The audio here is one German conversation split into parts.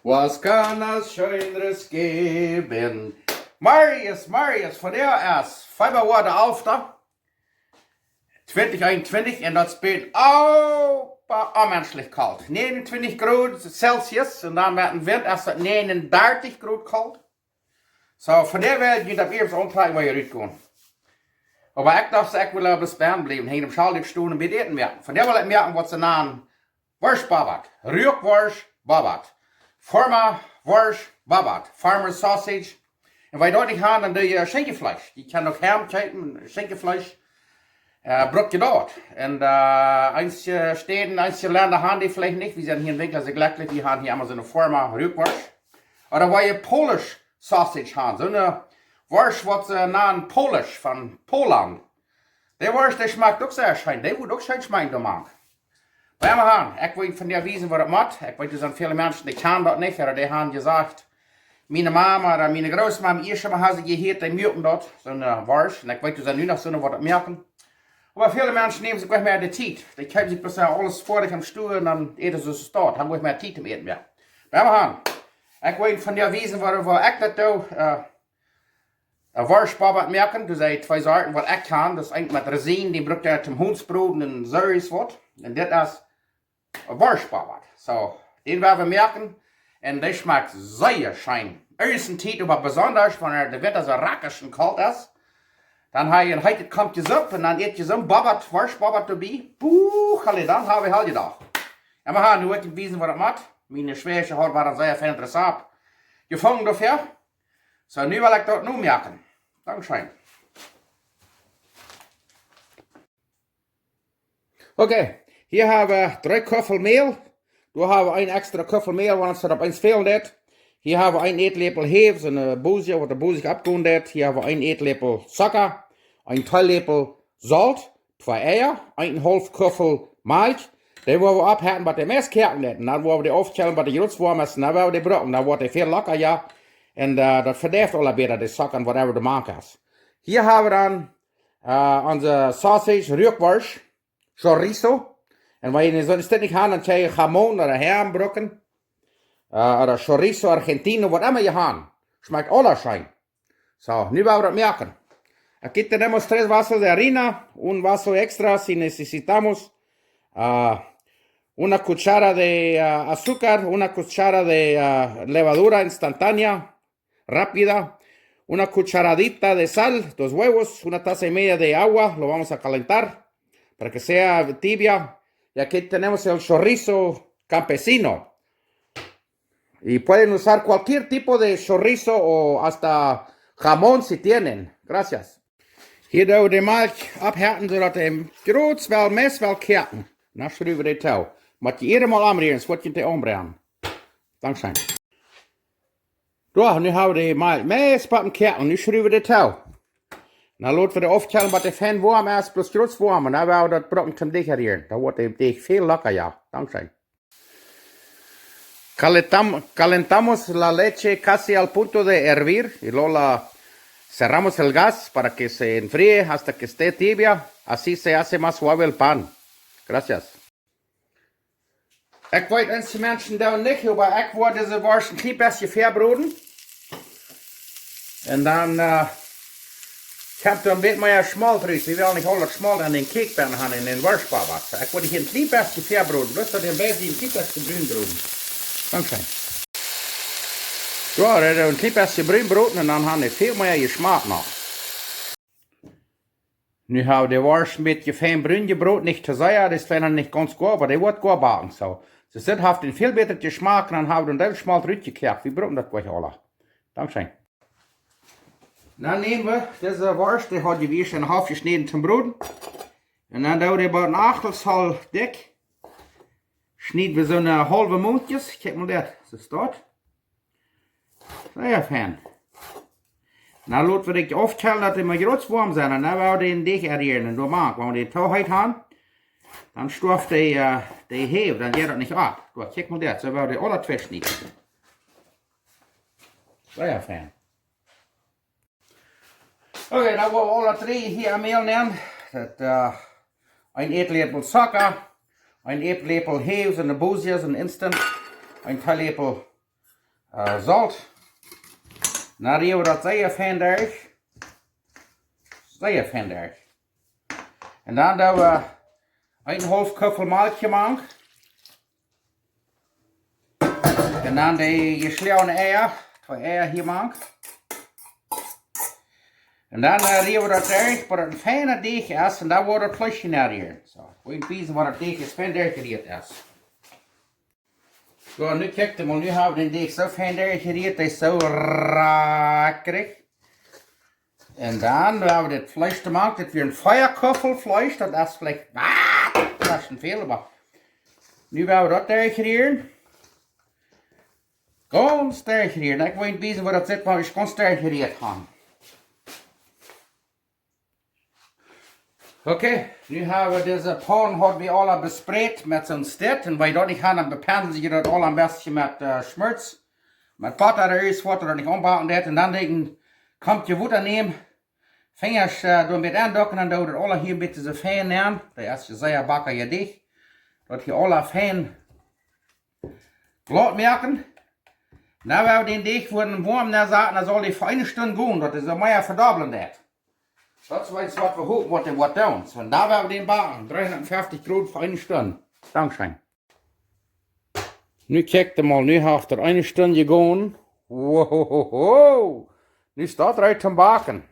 Was kann es Schöneres geben? Marius, von der erst 5 Uhr der Aufter, 2021 und das bin unmenschlich kalt. 29 Grad Celsius und dann mit dem Wind erst 39 Grad kalt. So, von der Welt geht das erst unklar, wo ihr rausgehen. Aber ich dachte, ich will bis Bern bleiben, hinter dem Schaltstuhl und mit Eten merken. Von der will ich merken, was sie nennen. Worscht, bubatt. Rührwurst, bubatt. Farmer Wurst, bubatt. Farmer Sausage. Und weil dort nicht haben, dann die Schenkefleisch. Die kann noch Ham kaufen, Schenkefleisch. Braucht ihr dort. Und einige Städten, einige Länder haben die vielleicht nicht. Wir sind hier in Winkel, also glücklich, die haben hier immer so eine Farmer Rührwurst. Oder weil ihr Polish Sausage haben, so eine Wurst, was sie nennen Polish, von Poland. Die Wurst, die schmeckt auch sehr schön. Die wird auch schön schmecken, du Mann. Bei mir haben, ich will von dir wissen, was das macht. Ich weiß, dass viele Menschen, die kennen das nicht, oder die haben gesagt, meine Mama oder meine Großmama, ihr schon mal haben sie gehört, die mögen dort, so eine Wurst. Und ich weiß, dass sie nur noch so eine, was das merken. Aber viele Menschen nehmen sich nicht mehr die Zeit. Die kaufen sich bloß alles vor sich am Stuhl und dann eten sie es dort. Haben nicht mehr Zeit zum Eten mehr. Bei mir haben, ich will von dir wissen, was ich das da, ein Wurst, bubatt merken. Das sind 2 Sorten, was ich kann. Das ist eigentlich mit Rosinen, die braucht er zum Hundsbrot und so ist was. Und das ist ein Wurst, bubatt. So, den werden wir merken. Und der schmeckt sehr schön. Ersten Zeit, aber besonders, wenn der Winter so rackisch und kalt ist. Dann heute kommt die Suppe und dann eet je so ein bubatt, Wurst, bubatt dabei. Dann habe ich halt gedacht. Und wir haben nur wissen, was das macht. Meine Schwäche hat war dann sehr viel interessant. Gefangen dafür. So, nu will ich das nur merken. Dankeschön. Okay, hier haben wir 3 kuffel Mehl. Du hast ein extra kuffel Mehl, wenn es da eins fehlt. Hier haben wir ein äteläppel häve, so eine busje, was der busje abgeholt. Hier haben wir ein äteläppel zucka, ein teeläppel Salz, 2 Eier, 1,5 Kuffel maljk. Die wollen wir abhärten, was die meist kerken net. Und dann wollen wir die aufstellen, was die groß warm ist. Und dann wollen wir die brücken. Dann wird die viel locker, ja. Und das verderft alle besser, die Zucker und whatever de Mark ist. Hier haben wir dann unsere Sausage, Rührwurst, Chorizo. Und wenn ihr so das nicht habt, dann könnt ihr Jamon oder Herrenbrücken. Oder Chorizo, Argentino, was immer ihr habt. Schmeckt alles schön. So, nu wollen wir das merken. Aquí tenemos 3 vasos de harina, un vaso extra si necesitamos. Una cuchara de azúcar, una cuchara de levadura instantánea, rápida, una cucharadita de sal, 2 huevos, 1 taza y media de agua, lo vamos a calentar para que sea tibia. Y aquí tenemos el chorizo campesino. Y pueden usar cualquier tipo de chorizo o hasta jamón si tienen. Gracias. Hier doen we de melk abhärten, zodat de groot wel mes wel kerken. Dan schrijven we dit touw. Maar je eerder mal aanbrengen, zodat je het ombrengen. Dankzij. Zo, nu hebben we de melk mes bij kerken. Nu schrijven we dit touw. Dan laten we de optellen wat de fan warm is, plus groot warm. En dan willen we dat brokken zum dichterieren. Dan wordt de deeg veel lekker, ja. Dankzij. Calentamos la leche casi al punto de hervir. Y luego la cerramos el gas para que se enfríe hasta que esté tibia. Así se hace más suave el pan. Gracias. Ik weet eens mensen daar niet, maar ik word deze worst een klein beetje verbroden. En dan komt er een beetje meer schmalt eruit. We willen niet al dat schmalt aan den Kekpan hebben in den worstbubatt. Ik word hier een klein beetje verbroden, dus dat een beetje een klein beetje bruin broden. Dankzij. Zo, dat is een klein beetje bruin broden en dan hebben we veel meer geschmack nog. Nu hebben we de worst een beetje fijn bruin gebroden, niet te sehr, das ist vielleicht nicht ganz gut, aber die wird gut backen. So. Sie sind haft einen viel besseren Geschmack und dann haben wir den schmal zurückgekehrt. Wir brauchen das gleich alle. Dankeschön. Dann nehmen wir diese Wurst, die hat wir schon halb geschnitten zum Brot. Und dann tun wir bei 1/8 dick. Schneiden wir so eine halbe Mundjes. Kijk mal das, so ist das. Sehr fein. Dann lassen wir die aufteilen, dass die mal groß warm sind. Und dann werden wir den dick errieren. Und du magst, wenn wir die Tauheit haben, dann stuft die Häve, dann geht das nicht ab. Du, kijk mal das, so werden wir alle 2 schneiden. Sehr fein. Okay, dann wollen wir alle 3 hier Mehl nehmen. Das, ein äteläppel Zucker, ein äteläppel Häve, so eine busje, so ein Instant, ein Teeläppel Salz. Dan doen we dat zeer fijn Zeer fijn. En dan doen we 1,5 kuffel maljk gemaakt. En dan de gesleurde eier, 2 eier hier gemaakt. En dan rieren we dat erg, waar het een fijne deeg is, en dan wordt het plusje naar hier. Zo, we gaan weten waar het deeg is, fijn geriet is. Zo, nu kijk je maar, nu hebben we de deeg zo fijn geriet, dat is zo rakkerig. En dan hebben we dit vlees gemaakt, dit weer een feierkuffelvlees, dat is vielleicht, dat is een veel, maar nu hebben we dat erg gerieten. Ganz sterk gerieten, ik weet niet waar dat zit, maar ik kan sterk gerieten gaan. Oké, nu hebben we deze pan we alle bespreid met zo'n stit. En wij dat niet gaan, dan bepalen je dat al een beetje met schmutz. Met butter is, wat er niet aanbakken dat. En dan denken, komt je water nemen. Vingers door met aandokken en doe dat alle hier een beetje zo fijn aan. Dat is je zeer bakken je dicht. Dat je alle fijn glad maken. Nou hebben we den deeg voor een warm naar zaten, dan zal die voor 1 stunde gaan. Dat is een meer verdubbelen dat. Dat is wat we hopen, wat er wordt doen. So, daar hebben we den bakken. 350 Grad voor 1 stunde. Dankzij. Nu kijk je mal, nu heeft er 1 stunde gegaan. Wow. Nu staat er uit te bakken.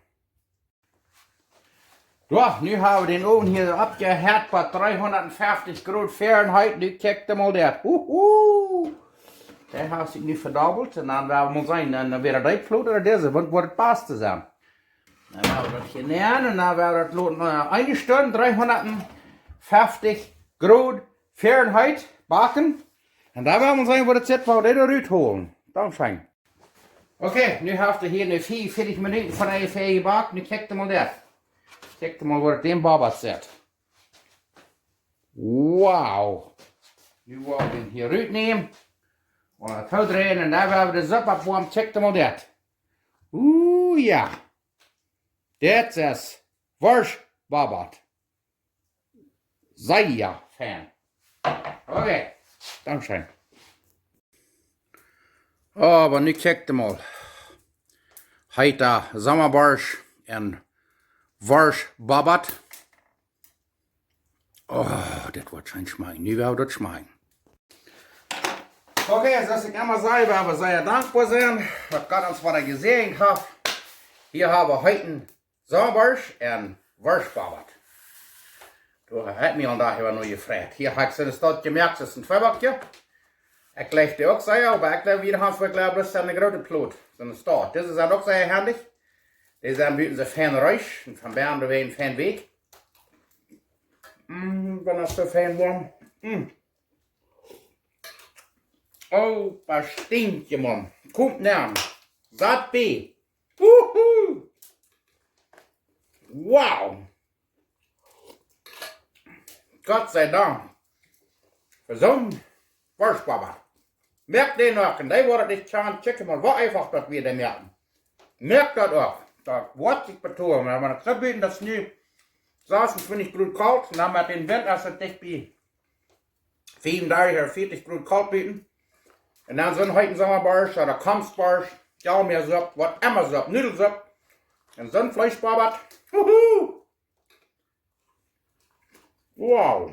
Ja, nu hebben we den oven hier abgehärtet bei 350 Grad Fahrenheit. Nu kijk je mal dat. Der hat sich nicht verdoppelt und dann werden wir sein, dann wäre das Flut oder diese, was wird passt zusammen. Dann werden wir das hier nähern und dann werden wir das 1 Stunde 350 Grad Fahrenheit backen. Und da werden wir sein, wo das jetzt mal den Rüt holen. Dankeschön. Okay, nu habt ihr hier eine 44 Minuten von der Fee gebacken. Nu kijkt mal das. Kijkt mal, wo das den bubbat zit. Wow. Nu wollen wir den hier Rüt nehmen. Und het hout erin en daar hebben we de zap op warm. Check maar dat. Ja. Dat is Worscht bubbat. Zeer fan. Oké. Dankzij. Oh, maar nu kijk je mal. Heet daar zomerborsch en Worscht bubbat. Oh, dit wordt zijn schmecken. Nu wil dat schmecken. Okay, zoals ik immer zei, we hebben zeer dankbaar zijn dat God ons wat gezegend heeft. Hier hebben we heute zomerborsch en Worscht bubbat. Du hast mich an daher noch gefragt. Hier hat sie das dort gemerkt, das ist ein Zweibackje. Ich leg die auch sehr, aber ich glaube, wir haben es bloß eine große Plot. So eine Start. Das ist auch sehr handig. Die sind büten so fein reich und von Bern durch einen feinen Weg. Wenn das so fein warm. Oh, was stinkt je, Mann. Kommt näher. Satt B. Wow. Gott sei Dank. Für so einen Worscht bubbat. Merkt den auch, und die wurde nicht schauen, checken mal, wo einfach das wir den merken. Merkt das auch. Das wird sich betonen. Wenn man das so bieten, das nie saßen, finde ich gut kalt, und dann haben wir den Wind, also dicht bei 34 oder 40 Grad kalt bieten. Und dann so einen heutigen Sommerbarsch oder Kampfbarsch, Jaumeersuppe, was immer Suppe, Nudelsuppe, und so ein Fleischbubbat. Wow.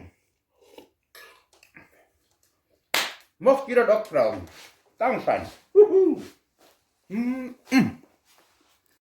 Mocht ihr das auch trauen? Dankeschön.